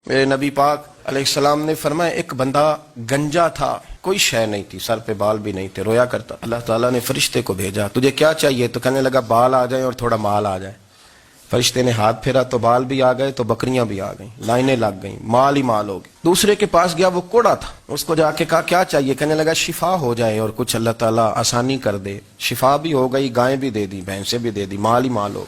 میرے نبی پاک علیہ السلام نے فرمایا ایک بندہ گنجا تھا، کوئی شے نہیں تھی، سر پہ بال بھی نہیں تھے، رویا کرتا. اللہ تعالیٰ نے فرشتے کو بھیجا، تجھے کیا چاہیے؟ تو کہنے لگا بال آ جائیں اور تھوڑا مال آ جائے. فرشتے نے ہاتھ پھیرا تو بال بھی آ گئے، تو بکریاں بھی آ گئیں، لائنیں لگ گئیں، مال ہی مال ہو گئے. دوسرے کے پاس گیا، وہ کوڑا تھا، اس کو جا کے کہا کیا چاہیے؟ کہنے لگا شفا ہو جائے اور کچھ اللہ تعالیٰ آسانی کر دے. شفا بھی ہو گئی، گائیں بھی دے دی، بھینسیں بھی دے دی، مال ہی مال ہو.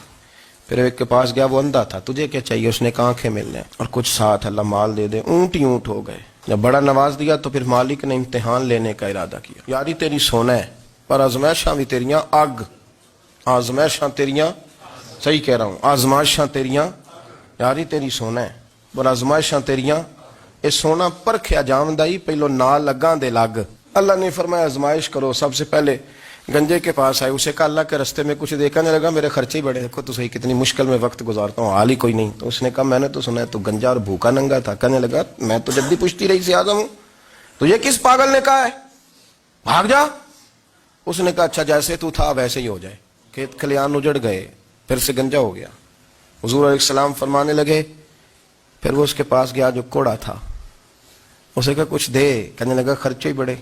پھر ایک کے پاس گیا، وہ اندھا تھا، تجھے کیا چاہیے؟ اس نے کہا آنکھیں مل جائیں اور کچھ ساتھ اللہ مال دے دے. اونٹ ہی اونٹ ہو گئے. جب بڑا نواز دیا تو پھر مالک نے امتحان لینے کا ارادہ کیا. یاری تیری سونا ہے پر آزمائشاں بھی تیریاں اگ، آزمائشاں تیریاں، صحیح کہہ رہا ہوں، آزمائشاں تیریاں، یاری تیری سونا ہے پر آزمائشاں تیریاں. اے سونا پرکھیا جامدائی پہلو نال لگاں دے لگ. اللہ نے فرمایا آزمائش کرو. سب سے پہلے گنجے کے پاس آئے، اسے کہا اللہ کے رستے میں کچھ دیکھا نہیں لگا، میرے خرچے ہی بڑے، دیکھو تو صحیح کتنی مشکل میں وقت گزارتا ہوں، حال ہی کوئی نہیں. تو اس نے کہا میں نے تو سنا ہے تو گنجا اور بھوکا ننگا تھا. کہنے لگا میں تو جب بھی پوچھتی رہی سے اعظم ہوں، تو یہ کس پاگل نے کہا ہے بھاگ جا؟ اس نے کہا اچھا جیسے تو تھا ویسے ہی ہو جائے. کھیت کھلیان اجڑ گئے، پھر سے گنجا ہو گیا. حضور علیہ السلام فرمانے لگے، پھر وہ اس کے پاس گیا جو کوڑا تھا، اسے کہا کچھ دے. کہنے لگا خرچے ہی بڑے.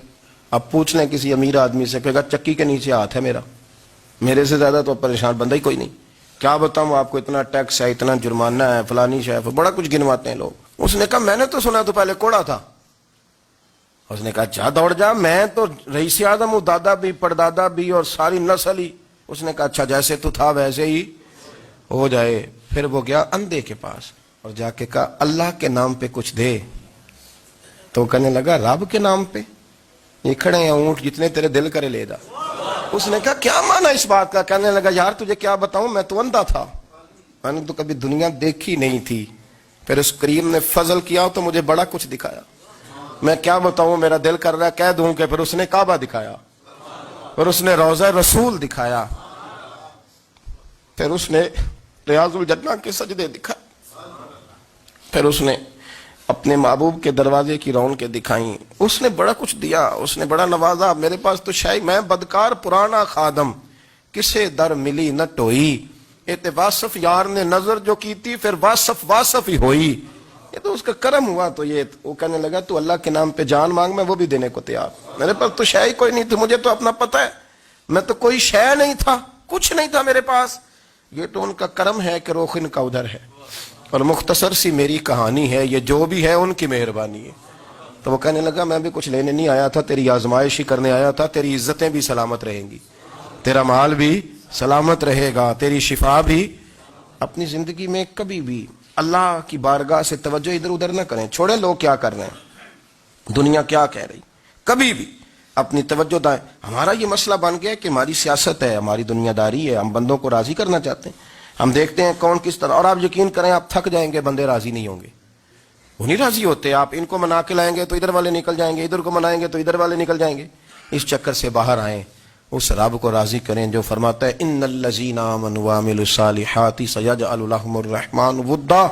اب پوچھ لیں کسی امیر آدمی سے، کہے گا چکی کے نیچے ہاتھ ہے میرا، میرے سے زیادہ تو پریشان بندہ ہی کوئی نہیں. کیا بتاؤں آپ کو، اتنا ٹیکس ہے، اتنا جرمانہ ہے، فلانی شے، بڑا کچھ گنواتے ہیں لوگ. اس نے کہا میں نے تو سنا تو پہلے کوڑا تھا. اس نے کہا جا دوڑ جا، میں تو رئیس اعظم ہوں، دادا بھی پردادا بھی اور ساری نسل ہی. اس نے کہا اچھا جیسے تو تھا ویسے ہی ہو جائے. پھر وہ گیا اندھے کے پاس اور جا کے کہا اللہ کے نام پہ کچھ دے. تو کہنے لگا رب کے نام پہ؟ یہ کھڑے ہیں اونٹ، جتنے تیرے دل کرے لے جا. اس نے کہا کیا معنی اس بات کا؟ کہنے لگا یار تجھے کیا بتاؤں، میں تو اندھا تھا، میں نے تو کبھی دنیا دیکھی نہیں تھی. پھر اس کریم نے فضل کیا تو مجھے بڑا کچھ دکھایا. میں کیا بتاؤں، میرا دل کر رہا ہے کہہ دوں کہ پھر اس نے کعبہ دکھایا، پھر اس نے روضہ رسول دکھایا، پھر اس نے ریاض الجنہ کے سجدے دکھائے، پھر اس نے اپنے محبوب کے دروازے کی رونقیں دکھائیں. اس نے بڑا کچھ دیا، اس نے بڑا نوازا. میرے پاس تو شاید میں بدکار پرانا خادم، کسے در ملی نہ ٹوئی. اے واصف یار نے نظر جو کی تھی، پھر واصف ہی ہوئی. یہ تو اس کا کرم ہوا. تو یہ وہ کہنے لگا تو اللہ کے نام پہ جان مانگ، میں وہ بھی دینے کو تیار. میرے پاس تو شے کوئی نہیں تھی، مجھے تو اپنا پتہ ہے، میں تو کوئی شے نہیں تھا، کچھ نہیں تھا میرے پاس. یہ تو ان کا کرم ہے کہ روخ ان کا ادھر ہے. اور مختصر سی میری کہانی ہے، یہ جو بھی ہے ان کی مہربانی ہے. تو وہ کہنے لگا میں بھی کچھ لینے نہیں آیا تھا، تیری آزمائش ہی کرنے آیا تھا. تیری عزتیں بھی سلامت رہیں گی، تیرا مال بھی سلامت رہے گا، تیری شفا بھی. اپنی زندگی میں کبھی بھی اللہ کی بارگاہ سے توجہ ادھر ادھر نہ کریں. چھوڑیں لوگ کیا کر رہے ہیں، دنیا کیا کہہ رہی، کبھی بھی اپنی توجہ دائیں. ہمارا یہ مسئلہ بن گیا کہ ہماری سیاست ہے، ہماری دنیا داری ہے، ہم بندوں کو راضی کرنا چاہتے ہیں. ہم دیکھتے ہیں کون کس طرح، اور آپ یقین کریں آپ تھک جائیں گے، بندے راضی نہیں ہوں گے، وہ نہیں راضی ہوتے. آپ ان کو منا کے لائیں گے تو ادھر والے نکل جائیں گے، ادھر کو منائیں گے تو ادھر والے نکل جائیں گے. اس چکر سے باہر آئیں، اس رب کو راضی کریں جو فرماتا ہے ان الذین آمنوا وعملوا الصالحات سیجعل لهم الرحمن ودا.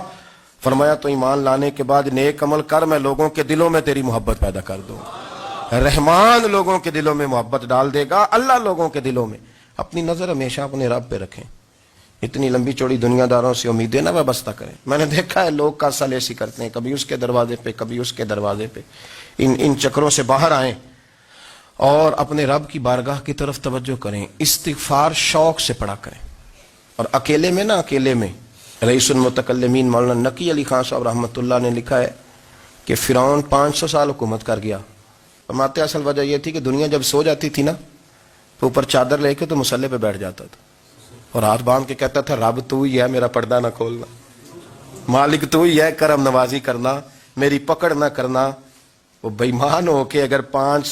فرمایا تو ایمان لانے کے بعد نیک عمل کر، میں لوگوں کے دلوں میں تیری محبت پیدا کر دوں. رحمان لوگوں کے دلوں میں محبت ڈال دے گا، اللہ لوگوں کے دلوں میں. اپنی نظر ہمیشہ اپنے رب پہ رکھیں. اتنی لمبی چوڑی دنیا داروں سے امیدیں نہ وابستہ کریں. میں نے دیکھا ہے لوگ کا سل ایسی کرتے ہیں، کبھی اس کے دروازے پہ کبھی اس کے دروازے پہ. ان چکروں سے باہر آئیں اور اپنے رب کی بارگاہ کی طرف توجہ کریں. استغفار شوق سے پڑھا کریں. اور اکیلے میں نا، اکیلے میں. رئیس المتکلمین مولانا نقی علی خان صاحب رحمۃ اللہ نے لکھا ہے کہ فرعون 500 سال حکومت کر گیا. فرماتے اصل وجہ یہ تھی کہ دنیا جب سو جاتی تھی نا تو اوپر چادر لے کے تو مسلح پہ بیٹھ جاتا تھا اور ہاتھ باندھ کے کہتا تھا رب تو ہی ہے، میرا پردہ نہ کھولنا، مالک تو ہی ہے، کرم نوازی کرنا، میری پکڑ نہ کرنا. وہ بےمان ہو کے اگر 5